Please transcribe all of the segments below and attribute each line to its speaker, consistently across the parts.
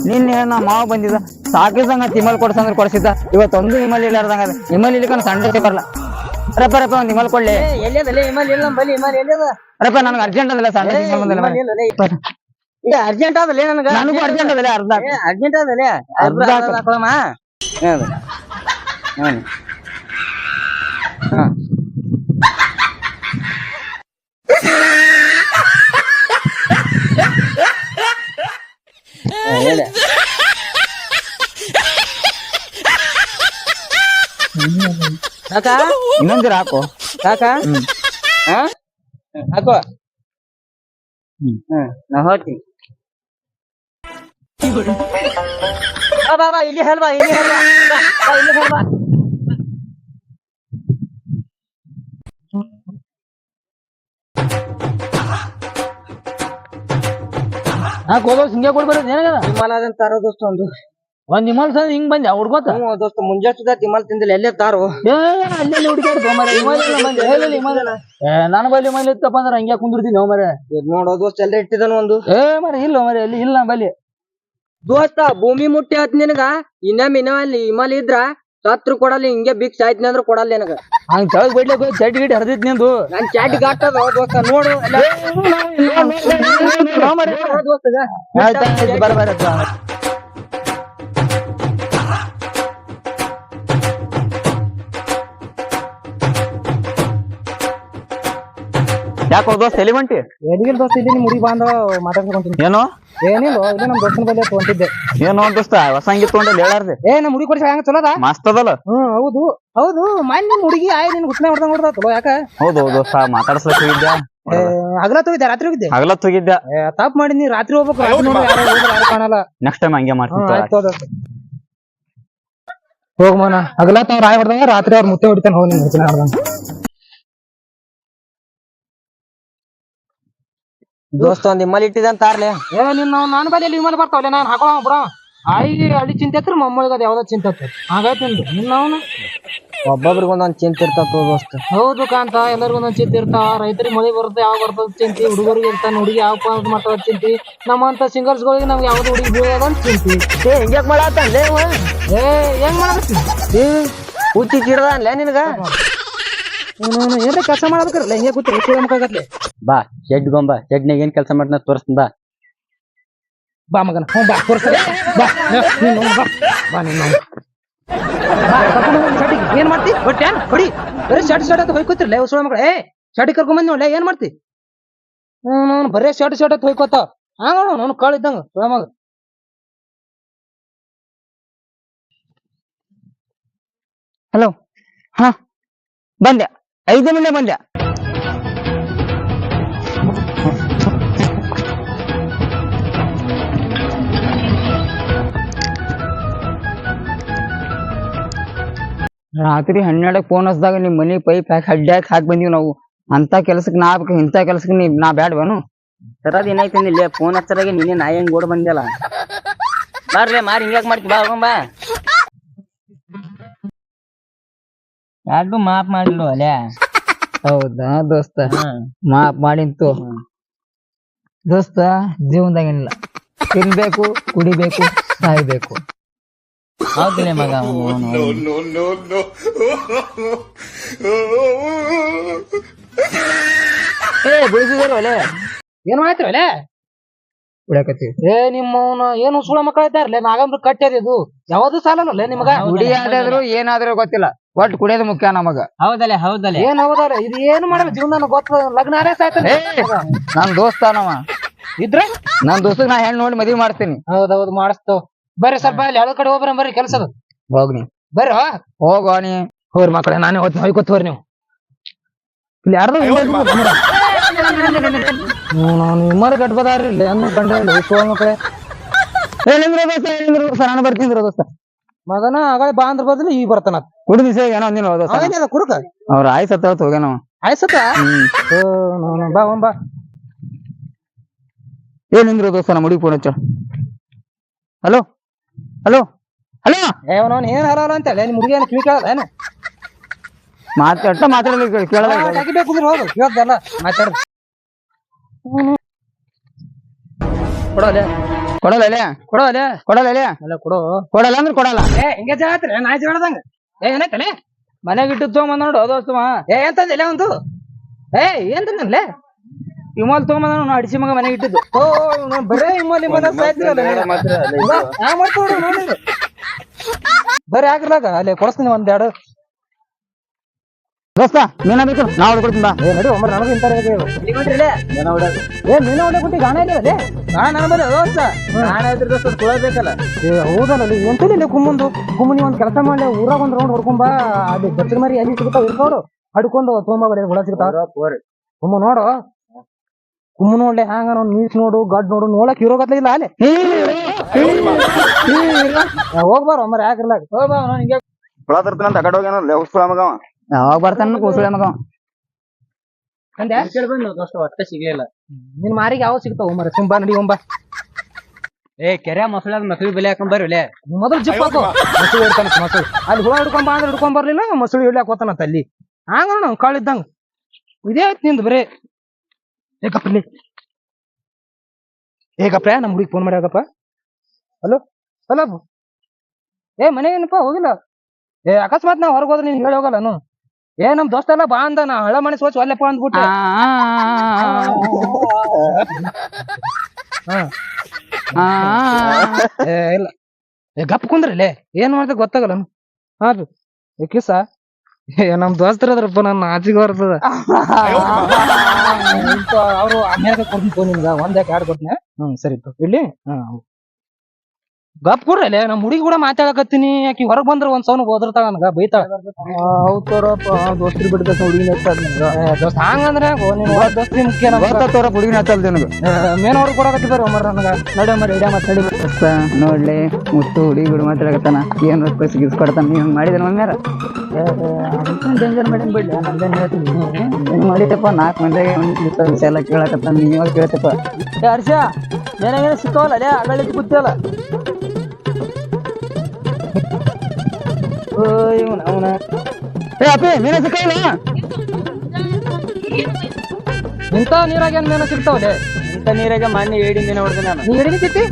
Speaker 1: ನಿನ್ನೆ ನಮ್ಮ ಮಾವ ಬಂದಿದ್ದ ಸಾಕಿದಂಗ ತಿಮ್ಮಲ್ ಕೊಡ್ಸಂದ್ರೆ ಕೊಡ್ಸಿದ್ದ ಇವತ್ತೊಂದು ಇಮಲ್ ಇಲ್ಲಾರ್ದಂಗ ಇಮಲ್ ಇಲ್ಲಿಕನ ಸಂಡೇ ಬರಲ್ಲ ರಪ್ಪ ರಪ್ಪ ಒಂದ್ ಇಮಲ್ ಕೊಡ್ಲಿ ರಪ್ಪ ನನಗೆ ಅರ್ಜೆಂಟ್ ಅದಲ್ಲ ಸಂಡೆ
Speaker 2: ಅರ್ಜೆಂಟ್ ಅದಲ್ಲ
Speaker 1: ನನಗೂ ಅರ್ಜೆಂಟ್ ಅದಲ್ಲ ಅರ್ಧ
Speaker 2: ಅರ್ಜೆಂಟ್ ಅದಲ್ಲ ಕಾಕ
Speaker 1: ಇನ್ನೊಂದಿರ ಹಾಕು
Speaker 2: ಕಾಕ ಹಾಕೋ ನಾ ಹೋಗ್ತೀನಿ ಬಾ ಬಾ ಇಲ್ಲಿ ಹೇಳ್ಬಾ ಇಲ್ಲಿ ಹೇಳ್ಬಾ ಇಲ್ಲಿ ಹೇಳ್ಬಾ
Speaker 1: ಹೋಗೋ ಹಿಂಗೆ ಕೊಡ್ಬೇಡ
Speaker 2: ತಿಮ್ಮಲ್ ತಾರೋ ದೋಸ್ತ
Speaker 1: ಒಂದ್ ಇಮಲ್ ಸಹ ಹಿಂಗ್ ಬಂದೆ ಹುಡ್ಕೋತ
Speaker 2: ದೋಸ್ತ ಮುಂಜಾನೆ ತಿಮ್ಮಲ್ ತಿಂದಿಲ್ಲ ಎಲ್ಲೇ ತಾರೋ
Speaker 1: ಅಲ್ಲಿ ಹುಡುಕಾಡ್ತು ನನ್ನ ಬಲ್ಲಿ ಇಮಲ್ ಇತ್ತಪ್ಪ ಅಂದ್ರೆ ಹಂಗೆ ಕುಂದಿರ್ತೀನಿ ಮರ
Speaker 2: ನೋಡೋ ದೋಸ್ತ ಎಲ್ಲ ಇಟ್ಟಿದ್ದಾನ ಒಂದು
Speaker 1: ಮರ ಇಲ್ಲ ಮರ ಅಲ್ಲಿ ಇಲ್ಲ ಬಲ್ಲಿ
Speaker 2: ದೋಸ್ತ ಭೂಮಿ ಮುಟ್ಟಿ ಆತ್ ನಿನಗ ಇನ್ನಲ್ಲಿ ಇಮಲ್ ಇದ್ರ ಸತ್ರು ಕೊಡಲ್ಲ ಹಿಂಗೆ ಬಿಕ್ಸ್ ಆಯ್ತು ಅಂದ್ರೆ ಕೊಡಲ್ಲ ನಿನಗ
Speaker 1: ಹಂಗ ಚಳಗ್ ಬಿಡ್ಲಿಕ್ಕೆ ಚಟ್ ಗಿಟ್ ಹರಿದಿತ್ ನಿಂದು
Speaker 2: ನನ್ ಚಾಟಿ ಗಾಟದ ದೋಸ್ತ ನೋಡು
Speaker 1: ಬರ ಯಾಕೋ ದೋಸ್ತ ಎಲ್ಲಿ ಹೊಂಟಿ
Speaker 2: ಎಲ್ಲಿಗಿಲ್ ದೋಸ್ತ ಇಲ್ಲಿ ಮುಡಿ ಬಾಂಧ ಮಾತಾಡ್ಕೊಂತೀನಿ
Speaker 1: ಏನೋ
Speaker 2: ಏನಿಲ್ಲ ಇಲ್ಲ ನಮ್ ದೋಸ್ತನ ಬಲ್ಲಿ ತೊಗೊಂಡಿದ್ದೆ
Speaker 1: ಏನೋ ದೋಸ್ತ ಹೊಸ ಹಂಗಿ ತೊಗೊಂಡಲ್ಲಿ ಹೇಳಾರ್ದೆ
Speaker 2: ನಮ್ ಮುಡಿ ಕೊಡಿಸಿ ಹಂಗ ಚಲೋದ
Speaker 1: ಮಸ್ತ್ ಅದಲ್ಲ
Speaker 2: ಹೌದು ಹೌದು ಮೊನ್ನೆ ಹುಡುಗಿ ಆಯ್ ನಿನ್ ಹುಟ್ನ ಹೊಡ್ದಂಗ್ ಹೊಡ್ದ ಚಲೋ ಯಾಕ
Speaker 1: ಹೌದು ದೋಸ್ತ ಮಾತಾಡ್ಸ್ಲಕ್ ಹೋಗಿದ್ಯಾ
Speaker 2: ಹಗಲತ್ ಹೋಗಿದ್ದೆ ರಾತ್ರಿ ಹೋಗಿದ್ದೆ
Speaker 1: ಹಗಲತ್ ಹೋಗಿದ್ಯಾ
Speaker 2: ತಪ್ಪ ಮಾಡಿ ನೀ ರಾತ್ರಿ ಹೋಗ್ಬೇಕು ರಾತ್ರಿ ನೋಡಿ ಯಾರು ಕಾಣಲ್ಲ
Speaker 1: ನೆಕ್ಸ್ಟ್ ಟೈಮ್ ಹಂಗೆ ಮಾಡ್ತೀನಿ
Speaker 2: ಹೋಗ್ ಮನ ಹಗಲತ್ ಅವ್ರ ಆಯ್ ಹೊಡ್ದಂಗ ರಾತ್ರಿ ಅವ್ರ ಮುತ್ತೆ ಹೊಡಿತಾನ ಹೋಗಿ ನಿನ್ ಹುಚ್ಚಿನ ಹೊಡ್ದಂಗ ದೋಸ್ತ ಒಂದ್ ಇಮ್ಮಲ್ ಇಟ್ಟಿದಂತ ಆರ್ಲೆ ನಾನು ಬಲ್ಲಿ ಇಮ್ಮಲ್ ಬರ್ತಾವಲ್ಲ ನಾನು ಹಾಕೊಳ ಬಿಡ ಆಯಿಗೆ ಅಡಿ ಚಿಂತೆ ಹತ್ರ ಮಮ್ಮಳಿಗೆ ಅದು ಯಾವ್ದೋ ಚಿಂತೆ ಹತ್ರ ಹಾಗಾಯ್ತು ನಿನ್ನ ಅವನು ಒಬ್ಬೊಬ್ರಿಗೆ ಒಂದೊಂದ್ ಚಿಂತೆ ಇರ್ತಾವ ದೋಸ್ತ ಹೌದು ಕಾಂತ ಎಲ್ಲರಿಗೂ ಒಂದೊಂದ್ ಚಿಂತೆ ಇರ್ತಾವ ರೈತರಿಗೆ ಮಳೆ ಬರುತ್ತೆ ಯಾವ ಬರ್ತದ ಚಿಂತಿ ಹುಡುಗರಿಗೆ ಇರ್ತಾನ ಹುಡುಗಿ ಯಾವ ಮಾಡ್ತಾವ ಚಿಂತಿ ನಮ್ಮಂತ ಸಿಂಗರ್ಸ್ ಗಳಿಗೆ ನಮ್ಗೆ ಯಾವ್ದು ಹುಡುಗಿ ಬೀಳೋದಂತ ಚಿಂತಿ ಹಿಂಗ್ಯಾಕ್ ಮಾಡತ್ತಲ್ಲೇ ಹೆಂಗ್ ಮಾಡತ್ತಿ ಹುಚ್ಚಿ ಕಿಡದ ಅನ್ಲೇ ನಿನಗ ಏನ್ರ ಕೆಲಸ ಮಾಡ್ಬೇಕಲ್ಲ ಹಿಂಗೆ ಕೂತ್ರೆ
Speaker 1: ಬಾ ಶೆಡ್ ಗೊಂಬ ಶೆಡ್ನಾಗ ಏನ್ ಕೆಲಸ ಮಾಡ್ನ ತೋರಿಸ್ತೀನಿ ಬಾ
Speaker 2: ಬಾ ಮಗನ ಬಾ ತೋರಿಸ್ತಾರೆ ಬಾ ಬಾ ನೀನು ಏನ್ ಮಾಡ್ತಿ ಬಟ್ ಏನ್ ಹೊಡಿ ಬರೀ ಶರ್ಟ್ ಅಂತ ಹೋಯ್ಕೋತಿರ್ಲ ಸುಳ ಮಕ್ಕಳ ಶರ್ಟ್ ಕರ್ಕೊಂಡ್ ಬಂದ್ ನೋಡ್ಲ ಏನ್ ಮಾಡ್ತಿ ಬರೇ ಶರ್ಟ್ ಅಂತ ಹೋಯ್ಕೋತ ಹಂಗ ನೋಡು ಕಾಳು ಇದ್ದಂಗ ಸುಳ ಮಗ
Speaker 1: ಹಲೋ ಹಾ ಬಂದೆ 5 ಮಿನಿಟ್ ಬಂದೆ ರಾತ್ರಿ 12 ಫೋನ್ ಹಚ್ಚಿದಾಗ ನಿಮ್ ಮನಿ ಪೈಪ್ ಹಾಕಿ ಹಾಕಿ ಬಂದೀವಿ ನಾವು ಅಂತ ಕೆಲ್ಸಕ್ಕೆ ನಾ ಆಗ್ಬೇಕು ಇಂಥ ಕೆಲ್ಸಕ್ಕೆ ನಾ ಬ್ಯಾಡ್ವೇನು
Speaker 2: ಸರದ ಏನಾಯ್ತು ಇಲ್ಲಿ ಫೋನ್ ಹಚ್ಚರಾಗೆ ನೀನೇ ನಾ ಹೆಂಗ್ ಓಡ್ ಬಂದಿಲ್ಲ ಬರ್ರಿ ಮಾರಿ ಹಿಂಗ್ಯಾಕ್ ಮಾಡ್ತಿ ಬಾ ಹೋಗಂಬಾ ಯಾರು ಮಾಪ್ ಮಾಡಿಲ್ಲ ಅಲ್ಲೇ
Speaker 1: ಹೌದಾ ದೋಸ್ತ ಮಾಪ್ ಮಾಡಿಂತು ದೋಸ್ತ ಜೀವನದಾಗೇನಿಲ್ಲ ತಿನ್ಬೇಕು ಕುಡಿಬೇಕು ಸಾಯ್ಬೇಕು
Speaker 2: ಹೌದಿಲ್ಲ ಮಗ
Speaker 1: ಬೆಳೆಸಿದಾರ ಒಲೆ
Speaker 2: ಏನ್ ಮಾಡ್ತೀರ ಒಲೆ
Speaker 1: ಉಡಕತ್ತೀವಿ
Speaker 2: ನಿಮ್ಮವನ ಏನು ಸುಳ ಮಕ್ಕಳ ಇದ್ದಾರಲ್ಲ ನಾಗಂಬ್ರ ಕಟ್ಟೇರಿ ಇದು ಯಾವ್ದು ಸಾಲಲ್ಲ ನಿಮಗ
Speaker 1: ಕುಡಿಯಾದ್ರು ಏನಾದ್ರೂ ಗೊತ್ತಿಲ್ಲ ಒಟ್ಟು ಕುಡಿಯೋದು ಮುಖ್ಯ ನಮಗ
Speaker 2: ಹೌದಲ್ಲ ಹೌದಲ್ಲ ಏನ್ ಹೌದಲ್ಲ ಇದು ಏನು ಮಾಡಲ್ಲ ಜೀವನ ಗೊತ್ತ ಲಗ್ನ ಆರೇ ಸಾಯ್ತಾನೆ
Speaker 1: ನನ್ ದೋಸ್ತ ನವ
Speaker 2: ಇದ್ರೆ
Speaker 1: ನನ್ ದೋಸ್ತಗ್ ನಾ ಹೆಣ್ಣು ನೋಡಿ ಮದ್ವಿ ಮಾಡ್ತೀನಿ
Speaker 2: ಹೌದೌದು ಮಾಡಿಸ್ತಾವ ಬರ್ರಿ ಸ್ವಲ್ಪ ಅಲ್ಲಿ ಯಾವ ಕಡೆ ಹೋಗ್ಬರ ಬರ್ರಿ ಕೆಲ್ಸದ
Speaker 1: ಹೋಗ್ನಿ
Speaker 2: ಬರ್ರಿ
Speaker 1: ಹೋಗೋ ನೀ
Speaker 2: ಹೋರ್ ಮಕ್ಕಳೇ ನಾನೇ ಹೋಯ್ಕೋತವ್ರಿ ನೀವು ಇಲ್ಲಿ ಯಾರ್ದು ನಾನು ವಿಮಾನ ಕಟ್ಬೋದಾರ್ರಿ ಇಲ್ಲಿ ಅಂದ್ ಕಂಡ್ರಿ ಸೋಳ ಮಕ್ಕಳೇ
Speaker 1: ನಾನು ಬರ್ತೀನಿ ದೋಸ್ತ
Speaker 2: ಮಗನ ಆಗಳೇ ಬಾ ಅಂದ್ರ ಬದಲು ಈಗ ಬರ್ತಾನ
Speaker 1: ಕುಡಿದ ದಿವಸ ಏನೋ ಅಂದಿನ
Speaker 2: ಕುಡುಕ
Speaker 1: ಅವ್ರ ಆಯ್ಸತ್ತ ಹೋಗ್ಯಾನವ
Speaker 2: ಆಯ್ಸತ್ತ ಬಾ ಬಾ
Speaker 1: ಏನಿಂದ್ರು ದೋಸ್ತ ನಮ್ಮ ಹುಡುಗಿ ಫೋನ್ ಹಚ್ಚ ಹಲೋ ಹಲೋ ಹಲೋ
Speaker 2: ಅವನವನ್ ಏನ್ ಹರಲ್ಲ ಅಂತ ನಿಮ್ ಹುಡುಗಿ ಏನು ಕಿವಿ ಕೇಳಲ್ಲ ಏನು
Speaker 1: ಮಾತಾಡಲಿಕ್ಕೆ ಕೇಳಲ್ಲ
Speaker 2: ಹೋಗು ಕೇಳ್ದಲ್ಲ ಮಾತಾಡ ಕೊಡೋಲ್ಲ
Speaker 1: ಕೊಡಲ್ಲ ಅಲ್ಲೇ
Speaker 2: ಕೊಡೋ ಅಲ್ಲೇ
Speaker 1: ಕೊಡಲ್ಲ ಅಲ್ಲೇ
Speaker 2: ಅಲ್ಲ ಕೊಡು
Speaker 1: ಕೊಡಲ್ಲ ಅಂದ್ರೆ ಕೊಡಲ್ಲ.
Speaker 2: ಹಿಂಗೆ ಜಾತ್ರೆ ನಾ ಜಾಡದಂಗ ಏನಾಯ್ತಲೆ
Speaker 1: ಮನೆಗೆ ಇಟ್ಟು ತೊಗೊಂಬಂದ್ ನೋಡು ದೋಸ್ತವ.
Speaker 2: ಎಂತಂದಿಲ್ಲ ಒಂದು ಏನ್ ತಂದಲ್ಲೇ
Speaker 1: ಇಮಲ್ ತೊಗೊಂಬಂದ ಅಡಿಸಿ ಮಗ ಮನೆಗೆ ಇಟ್ಟಿದ್ದು.
Speaker 2: ಬರೇ ಇಮ್ಮಲ್ಲಿ ಬರೀ ಆಗಿರ್ಲಾಗ ಅಲ್ಲಿ ಕೊಡಿಸ್ತೀನಿ ಒಂದೆರಡು
Speaker 1: ದೋಸ್ತ ಮೀನ ಬೇಕು ನಾ ಹೊಡ್ಕೊಡ್ತೀನಿ ಬಾ.
Speaker 2: ನಡಿ ಒಮ್ಮೆ ನನಗೆ ಇಂತ ಮೀನ ಹೊಡೆ ಕೊಟ್ಟಿ ಗಾಣ ಇದೆ
Speaker 1: ನಾನು ಬರ ದೋಸ್ತ ನಾನು ಇದ್ರ ದೋಸ್ತ ಕುಳಬೇಕಲ್ಲ.
Speaker 2: ಹೌದಲ್ಲ ಎಂತಲ್ಲಿ ಕುಮ್ಮುಂದು ಕುಮ್ಮುನಿ ಒಂದ್ ಕೆಲಸ ಮಾಡಿ ಊರಾಗ ಒಂದ್ ರೌಂಡ್ ಹೊಡ್ಕೊಂಬ ಅಲ್ಲಿ ಗಟ್ಟಿನ ಮರಿ ಎಲ್ಲಿ ಸಿಗ್ತಾವ ಇರ್ತಾವ್ರು ಹಡ್ಕೊಂಡು ತೊಗೊಂಬ ಬರೀ ಹುಳ ಸಿಗ್ತಾವ ಕುಮ್ಮ ನೋಡು ಕುಮ್ಮ ನೋಡ್ಲೆ ಹ್ಯಾಂಗ ನೋಡ್ ನೀಸ್ ನೋಡು ಗಡ್ ನೋಡು ನೋಡಕ್ ಇರೋಗತ್ಲ ಇಲ್ಲ ಅಲ್ಲಿ ಹೋಗ್ಬಾರ ಒಮ್ಮರ ಯಾಕಿರ್ಲಾಗ ಹೋಗ್ಬಾ ಹಿಂಗೆ
Speaker 3: ಹುಳ ತರ್ತಾನಂತ ಆ ಕಡೆ ಹೋಗ್ಯಾನ ಹುಳ ಮಗ ಅವ.
Speaker 1: ಯಾವಾಗ ಬರ್ತಾನ ಕೂಸುಳೆ ಮಗ.
Speaker 2: ಅಷ್ಟೇ ಸಿಗ್ಲಿಲ್ಲ ನಿನ್ ಮಾರಿಗೆ ಯಾವ ಸಿಗ್ತಾವ ಮರ ಸುಂಬಾ ನಡಿ ಒಂಬ
Speaker 1: ಕೆರೆ ಮೊಸಳೆ ಮಸಳಿ ಬೆಲೆ ಹಾಕೊಂಡ್ ಬರ್ರಿ.
Speaker 2: ಮೊದಲು ಜಿಪ್ ಹಾಕೋ ಮಸೂಳಿ ಹಿಡ್ತಾನ ಮಸೂಳಿ ಅಲ್ಲಿ ಹುಳ ಹಿಡ್ಕೊಂಬ ಅಂದ್ರೆ ಹಿಡ್ಕೊಂಡ್ ಬರ್ಲಿಲ್ಲ ಮಸೂಳಿ ಹಿಡ್ಲಾಕ್ ಹೋತಾನಂತ ಅಲ್ಲಿ ಹಂಗ ನಾವು ಕಾಳಿದ್ದಂಗ ಇದೇ ಆಯ್ತು ನಿಂದು ಬರೇ ಏಕಪ್ಪಲ್ಲಿ ಏಕಪ್ಪ ನಮ್ ಹುಡುಗಿ ಫೋನ್ ಮಾಡ್ಯಾಗಪ್ಪ. ಹಲೋ ಹಲೋ ಮನೆಗೇನಪ್ಪ ಹೋಗಿಲ್ಲ ಅಕಸ್ಮಾತ್ ನಾವ್ ಹೊರಗೆ ಹೋದ್ರೆ ನೀನ್ ಹೇಳಿ ಹೋಗಲ್ಲ ನಮ್ ದೋಸ್ತ ಎಲ್ಲ ಬಾ ಅಂದ ನಾ ಹಳ ಮನೆ ಸೋಚ್ ಅಲ್ಲಪ್ಪ ಅಂದ್ಬಿಟ್ಟೆ. ಇಲ್ಲ ಗಪ್ ಕುಂದ್ರಲ್ಲೇ ಏನ್ ಮಾಡ್ದ ಗೊತ್ತಾಗಲ್ಲ ಹಾ ರೀ ಕಿಸ ನಮ್ ದೋಸ್ತರ ಅದ್ರಪ್ಪ ನನ್ನ ಆಚಿಗೆ ಬರ್ತದ ಅವ್ರು ಆಮ್ಯಾಗ ಕೊಡ್ತೀನಿ ನಿಮ್ಗ ಒಂದ್ಯಾಕೆ ಎರಡು ಕೊಡ್ತೀನಿ ಸರಿ ಇಲ್ಲಿ ಗಪ್ ಕೊಡ್ರಲ್ಲೇ ನಮ್ ಹುಡುಗಿ ಕೂಡ ಮಾತಾಡಕತ್ತೀನಿ ಆಕಿ ಹೊರಗ್ ಬಂದ್ರ ಒಂದ್ ಸೌನ್ ಹೋದಿರ್ತಾಳ ನನ್ಗ ಬೈತಾಳ.
Speaker 1: ಹೌದ್ ತೋರಪ್ಪ ದೋಸ್ತ್ರಿ ಬಿಡ್ಬೇಕು ಹುಡುಗಿನ
Speaker 2: ದೋಸ್ತ ಹಂಗಂದ್ರೆ ದೋಸ್ತಿ ಮುಖ್ಯ
Speaker 1: ತೋರಪ್ಪ ಹುಡುಗಿನ ಹಚ್ಚಲ್ದ ನನಗೆ
Speaker 2: ಮೇನ್ ಹೊರಗ್ ಕೊಡಕತ್ತಿದಾರ ಮರ ನನಗ ನಡೆ ಮರಿ ಇಡ ಮಾತಾಡಿ
Speaker 1: ನೋಡ್ಲಿ ಮುತ್ತು ಹುಡುಗಿ ಬಿಡು ಮಾತಾಡಕತ್ತಾನ ಏನ್ ರೊಕ್ಕ ಸಿಗಿಸ್ಕೊಡ್ತಾನ ನೀವ್ ಮಾಡಿದ್ರ ಮಮ್ಯಾರ ಡೇಂಜರ್ ಮಾಡೇನ್ ಬಿಡ್ಲಿ ನಮ್ದೇನ್ ಹೇಳ್ತೀನಿ ಏನ್ ಮಾಡಿದಪ್ಪ 4 ಮಂದಿಗೆ ಒಂದ್ ಎಲ್ಲ ಕೇಳಕತ್ತಾನ ನೀವಾಗ ಕೇಳ್ತಪ್ಪ. ಹರ್ಷ ಏನಾಗೇನ ಸಿಕ್ಕವಲ್ಲ ಅಲ್ಲೇ ಅಗಳಿ ಕೂತಿಯಲ್ಲ ಅವನ ಅಪ್ಪಿ ಮೀನ ಸಿಕ್ಕಲ್ಲ
Speaker 2: ಇಂತ ನೀರಾಗ ಏನ್ ಮೇನ ಸಿಗ್ತಾವಲ್ಲೇ
Speaker 1: ಇಂತ ನೀರಾಗ ಮಣ್ಣಿ ಏಡಿ ಮೀನ ಹೊಡೆದ ನಾನು
Speaker 2: ನೀ ಹಿಡಿದಿತ್ತಿ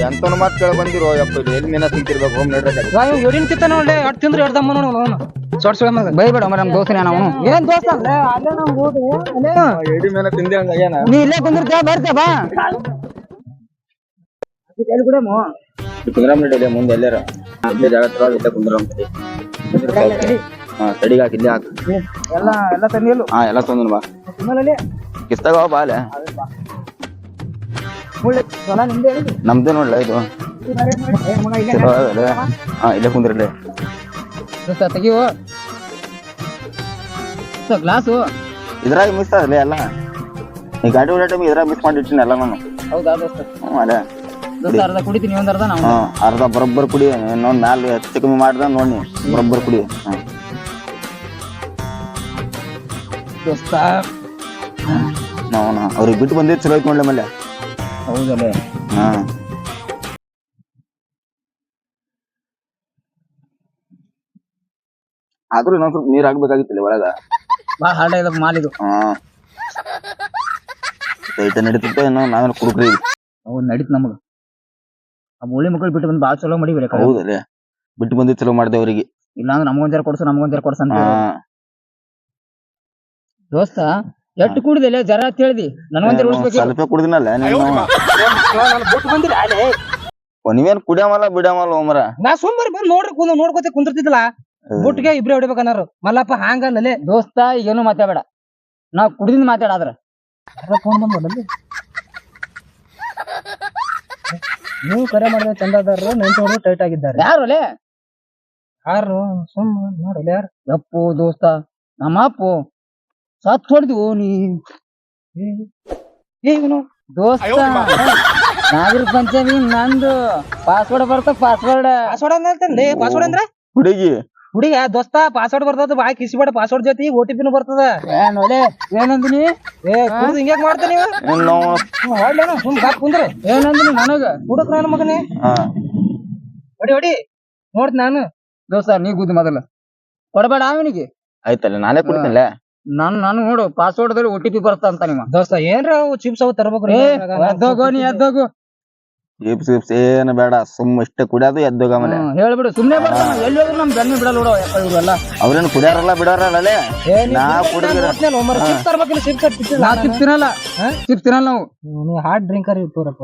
Speaker 3: ಎಂತನ ಮಾತು ಕೇಳ ಬಂದಿರೋ ಯಪ್ಪ ಇಲ್ಲಿ ಎಲ್ಲಿ ಮೀನ ಸಿಗ್ತಿರ್ಬೇಕು ಹೋಮ್ ನಡ್ರಿ
Speaker 2: ಎಡಿನ ಕಿತ್ತ ನೋಡ್ಲೆ ಅಟ್ ತಿಂದ್ರೆ ಎಡ್ದಮ್ಮ ನೋಡು ಸೊಡ್ಸುಳ ಮಗ
Speaker 1: ಬೈಬೇಡ ಮರ ನಮ್ ದೋಸ್ತ ನಾವು
Speaker 2: ಏನ್ ದೋಸ್ತ ಅಲ್ಲೇ ಅಲ್ಲೇ ನಮ್ ಹೋಗಿ
Speaker 3: ಎಡಿ ಮೀನ ತಿಂದೆ ಹಂಗ ಏನ
Speaker 1: ನೀ ಇಲ್ಲೇ ಕುಂದಿರ್ತೀಯ ಬರ್ತೀಯ ಬಾ
Speaker 3: ಕುಂದ್ರಾಮ್ ನಡಿ ಮುಂದೆ ಎಲ್ಲಾರ ಅಲ್ಲೇ ಜಾಗ ತಗೊಳ್ ಇಲ್ಲೇ ಕುಂದ್ರಾಮ್ ತಡಿಗ ಹಾಕಿ ಇಲ್ಲೇ ಹಾಕ
Speaker 1: ಎಲ್ಲ ತಂದಿಲ್ಲ
Speaker 3: ಎಲ್ಲ ತೊಂದ್ ಬಾ ಕಿಸ್ತಾಗ ಬಾ ಅಲ್ಲೇ ನಮ್ದೇ ನೋಡ್ಲ ಇದು ಇಲ್ಲೇ ಕುಂದ್ರಲ್ಲೇ
Speaker 1: ತೆಗಿವ ಗ್ಲಾಸು
Speaker 3: ಇದ್ರಾಗ ಮಿಸ್ ಆಗಲ್ಲ ಎಲ್ಲ ಈ ಗಾಡಿ ಓಡಾ ಟೈಮ್ ಇದ್ರಾಗ ಮಿಸ್ ಮಾಡಿಟ್ಟಿನಿ ಎಲ್ಲ ನಾನು.
Speaker 1: ಹೌದಾ ದೋಸ್ತ
Speaker 3: ಅದೇ
Speaker 1: ಅರ್ಧ ಕುಡಿತೀನಿ ಒಂದ್ ಅರ್ಧ ನಾವು
Speaker 3: ಅರ್ಧ ಬರೋಬ್ಬರ್ ಕುಡಿ ಇನ್ನೊಂದ್ ಮ್ಯಾಲ ಹೆಚ್ಚು ಕಮ್ಮಿ ಮಾಡ್ದ ನೋಡಿ ಬರೋಬ್ಬರ್ ಕುಡಿ.
Speaker 1: ದೋಸ್ತ
Speaker 3: ನಾವು ಅವ್ರಿಗೆ ಬಿಟ್ಟು ಬಂದಿದ್ದು ಚಲೋ ಐತ್ ನೋಡ್ಲಿ ಮಲ್ಯ.
Speaker 1: ಹೌದಲ್ಲ
Speaker 3: ಹಾ ಆದ್ರೂ ಇನ್ನೊಂದ್ ಸ್ವಲ್ಪ ನೀರ್ ಹಾಕ್ಬೇಕಾಗಿತ್ತಿಲ್ಲ ಒಳಗ
Speaker 1: ಬಾಳ ಹಾರ್ಡ್ ಆಗಿದೆ ಮಾಲ್ ಇದು.
Speaker 3: ಐಟ ನಡೀತಿತ್ತು ಏನೋ ನಾವೇನು ಕುಡುಕ್ರಿ
Speaker 1: ಹೌದ್ ನಡೀತ್ ನಮಗ ಆ ಮೂಳಿ ಮಕ್ಕಳು ಬಿಟ್ಟು ಬಂದು ಬಾಳ ಚಲೋ ಮಾಡಿ ಬರೀ
Speaker 3: ಹೌದಲ್ಲೇ ಬಿಟ್ಟು ಬಂದಿದ್ದು ಚಲೋ ಮಾಡ್ದೆ ಅವ್ರಿಗೆ.
Speaker 1: ಇಲ್ಲಾಂದ್ರೆ ನಮಗೊಂದ್ ಜರ ಕೊಡ್ಸ ಅಂತ ದೋಸ್ತ ಎಟ್ಟು ಕುಡಿದಿಲ್ಲ ಜರ ಅಂತ ಹೇಳ್ದಿ ನನಗೊಂದ್ ಉಳಿಸ್ಬೇಕು.
Speaker 3: ಸ್ವಲ್ಪ ಕುಡ್ದಿನಲ್ಲ ನೀವೇನ್ ಕುಡಿಯಮಲ್ಲ ಬಿಡಮಲ್ಲ ಓಮರ
Speaker 2: ನಾ ಸುಮ್ಮನೆ ಬಂದ್ ನೋಡ್ರಿ ನೋಡ್ಕೋತ ಕುಂದಿರ್ತಿದ್ಲ ಬುಟ್ಗೆ ಇಬ್ರೇ ಹೊಡಿಬೇಕನ್ನಾರು ಮಲ್ಲಪ್ಪ ಹಾಂಗಲ್ಲೇ
Speaker 1: ದೋಸ್ತ ಏನು ಮಾತಾಡ ನಾವ್ ಕುಡಿದಿಂದ ಮಾತಾಡಾದ್ರ
Speaker 2: ಫೋನ್ ಬಂದ್ರಲ್ಲಿ ನೀವು ಕರೆ ಮಾಡಿದ್ರೆ ಚಂದಾದಾರರು ನೆಂಟವರು ಟೈಟ್ ಆಗಿದ್ದಾರೆ.
Speaker 1: ಯಾರು ಅಲ್ಲೇ
Speaker 2: ಯಾರು ಸುಮ್ಮ ನೋಡಲ್ಲ ಯಾರು
Speaker 1: ಯಪ್ಪು ದೋಸ್ತ ನಮ್ಮ ಅಪ್ಪು ಸತ್ ಹೊಡ್ದಿವು ನೀ
Speaker 2: ಏನು
Speaker 1: ದೋಸ್ತ ನಾಗರ ಪಂಚಮಿ ನಂದು ಪಾಸ್ವರ್ಡ್ ಬರ್ತ ಪಾಸ್ವರ್ಡ್
Speaker 2: ಅಂತಂದ್ರೆ ಪಾಸ್ವರ್ಡ್ ಅಂದ್ರ
Speaker 3: ಹುಡುಗಿ
Speaker 2: ಹುಡುಗ ದೋಸ್ತ ಪಾಸ್ವರ್ಡ್ ಬರ್ತದ ಬಾಯ್ ಕಿಸಿಬೇಡ ಪಾಸ್ವರ್ಡ್ ಜೊತೆ OTP ಬರ್ತದ.
Speaker 1: ಏನಂದಿನಿ
Speaker 2: ಹಿಂಗ್ಯಾಕ್ ಮಾಡ್ತ ನೀವು ಸುಮ್ ಗಾಪ್ ಕುಂದ್ರೆ
Speaker 1: ಏನಂದಿನಿ ನನಗ
Speaker 2: ಹುಡುಕ್ ನನ್ನ ಮಗನೇ ಹೊಡಿ ನೋಡ್ತ ನಾನು
Speaker 1: ದೋಸ್ತ ನೀ ಗುದ್ದು ಮೊದಲ ಕೊಡಬೇಡ ಅವನಿಗೆ
Speaker 3: ಆಯ್ತಲ್ಲ ನಾನೇ ಕುಡಿತಲ್ಲ
Speaker 1: ನಾನು ನೋಡು ಪಾಸ್ವರ್ಡ್ ದಲ್ಲಿ OTP ಬರ್ತ ಅಂತ ನಿಮ್ಮ
Speaker 2: ದೋಸ್ತ ಏನ್ರ ಚಿಪ್ಸ್ ಅವ್ ತರಬೇಕು
Speaker 1: ಎದ್ದೋಗು ನೀ ಎದ್ದೋಗು
Speaker 3: ಗಿಪ್ಸ್ ಗಿಪ್ಸ್ ಏನು ಬೇಡ ಸುಮ್ಮ ಇಷ್ಟ ಕುಡಿಯೋದು ಎದ್ದೋಗ ಆಮೇಲೆ
Speaker 1: ಹೇಳ್ಬಿಡು ಸುಮ್ನೆ ಬರ್ತಾನ ಎಲ್ಲಿ ಹೋದ್ರು ನಮ್ ಬೆನ್ನಿ ಬಿಡಲ್ಲ ನೋಡೋ ಇವ್ರೆಲ್ಲ
Speaker 3: ಅವ್ರೇನು ಕುಡಿಯಾರಲ್ಲ ಬಿಡೋರಲ್ಲೇ ನಾ ಕುಡಿದ್ರೆ
Speaker 1: ನಾ ಚಿಪ್ ತಿನ್ನಲ್ಲ ಚಿಪ್ ತಿನ್ನಲ್ಲ ನಾವು
Speaker 2: ನೀವು ಹಾರ್ಡ್ ಡ್ರಿಂಕರ್ ಇರ್ತವ್ರಪ್ಪ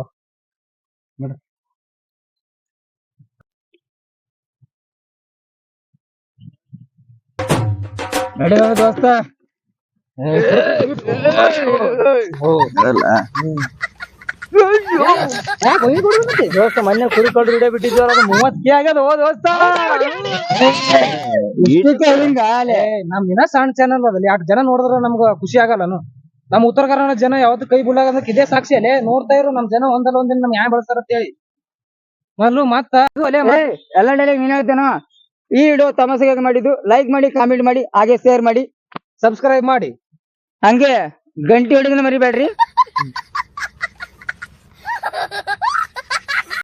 Speaker 1: ನಡಿ ದೋಸ್ತ
Speaker 2: ದೋಸ್ತ ಮೊನ್ನೆ ಕುರಿ ಕಳ್ರು ಹಿಡಿಯ ಬಿಟ್ಟಿದ್ವಿ ಅದು 30 ಆಗ್ಯದ ಓ ದೋಸ್ತ ನಮ್ ದಿನ ಸಣ್ಣ ಚಾನಲ್ ಅದಲ್ಲಿ 8 ಜನ ನೋಡಿದ್ರ ನಮ್ಗ ಖುಷಿ ಆಗಲ್ಲನು ನಮ್ ಉತ್ತರ ಕನ್ನಡ ಜನ ಯಾವತ್ತು ಕೈ ಬಿಡಾಗದಕ್ಕೆ ಇದೇ ಸಾಕ್ಷಿ ಅಲ್ಲೇ ನೋಡ್ತಾ ಇರು ನಮ್ ಜನ ಒಂದಲ್ಲ ಒಂದಿನ ನಮ್ ಹ್ಯಾಂಗ್ ಬೆಳೆಸ್ತಾರ ಅಂತ ಹೇಳಿ ಮೊದ್ಲು ಮತ್ತ
Speaker 1: ಎಲ್ಲ ಡೈಲಾಗ್ ನೀನ್ ಹೇಳ್ತೇನೋ ಈ ವಿಡಿಯೋ ತಮಾಷೆಗಾಗಿ ಮಾಡಿದ್ದು ಲೈಕ್ ಮಾಡಿ ಕಾಮೆಂಟ್ ಮಾಡಿ ಹಾಗೆ ಶೇರ್ ಮಾಡಿ
Speaker 2: ಸಬ್ಸ್ಕ್ರೈಬ್ ಮಾಡಿ
Speaker 1: ಹಂಗೆ ಗಂಟೆ ಹೊಡಿದ್ರೆ ಮರಿಬೇಡ್ರಿ